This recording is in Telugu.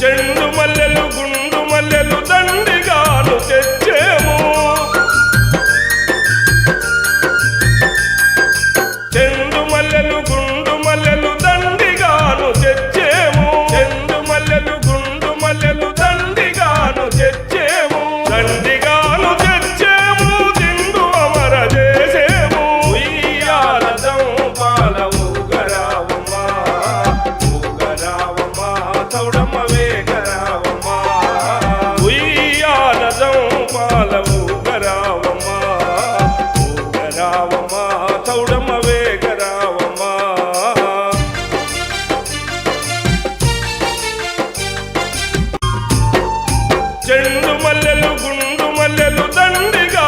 చెండు మల్లెలు గుండు మల్లెలు దండిగాను తెచ్చేము చెండు మల్లెలు గుండు మల్లెలు దండిగాను తెచ్చేము చెండు మల్లెలు గుండు మల్లెలు దండిగాను తెచ్చేము దండిగాను తెచ్చేము దిండు అమర చేసేము ఉయ్యాల జంపాల ఊగరావమ్మా ఊగరావమ్మా చౌడమ్మ వేగరావమ్మా ఉయ్యాల జంపాల ఊగరావమ్మా ఊగరావమ్మా చౌడమ్మ వేగరావమ్మా చెండు మల్లెలు గుండు మల్లెలు దండిగా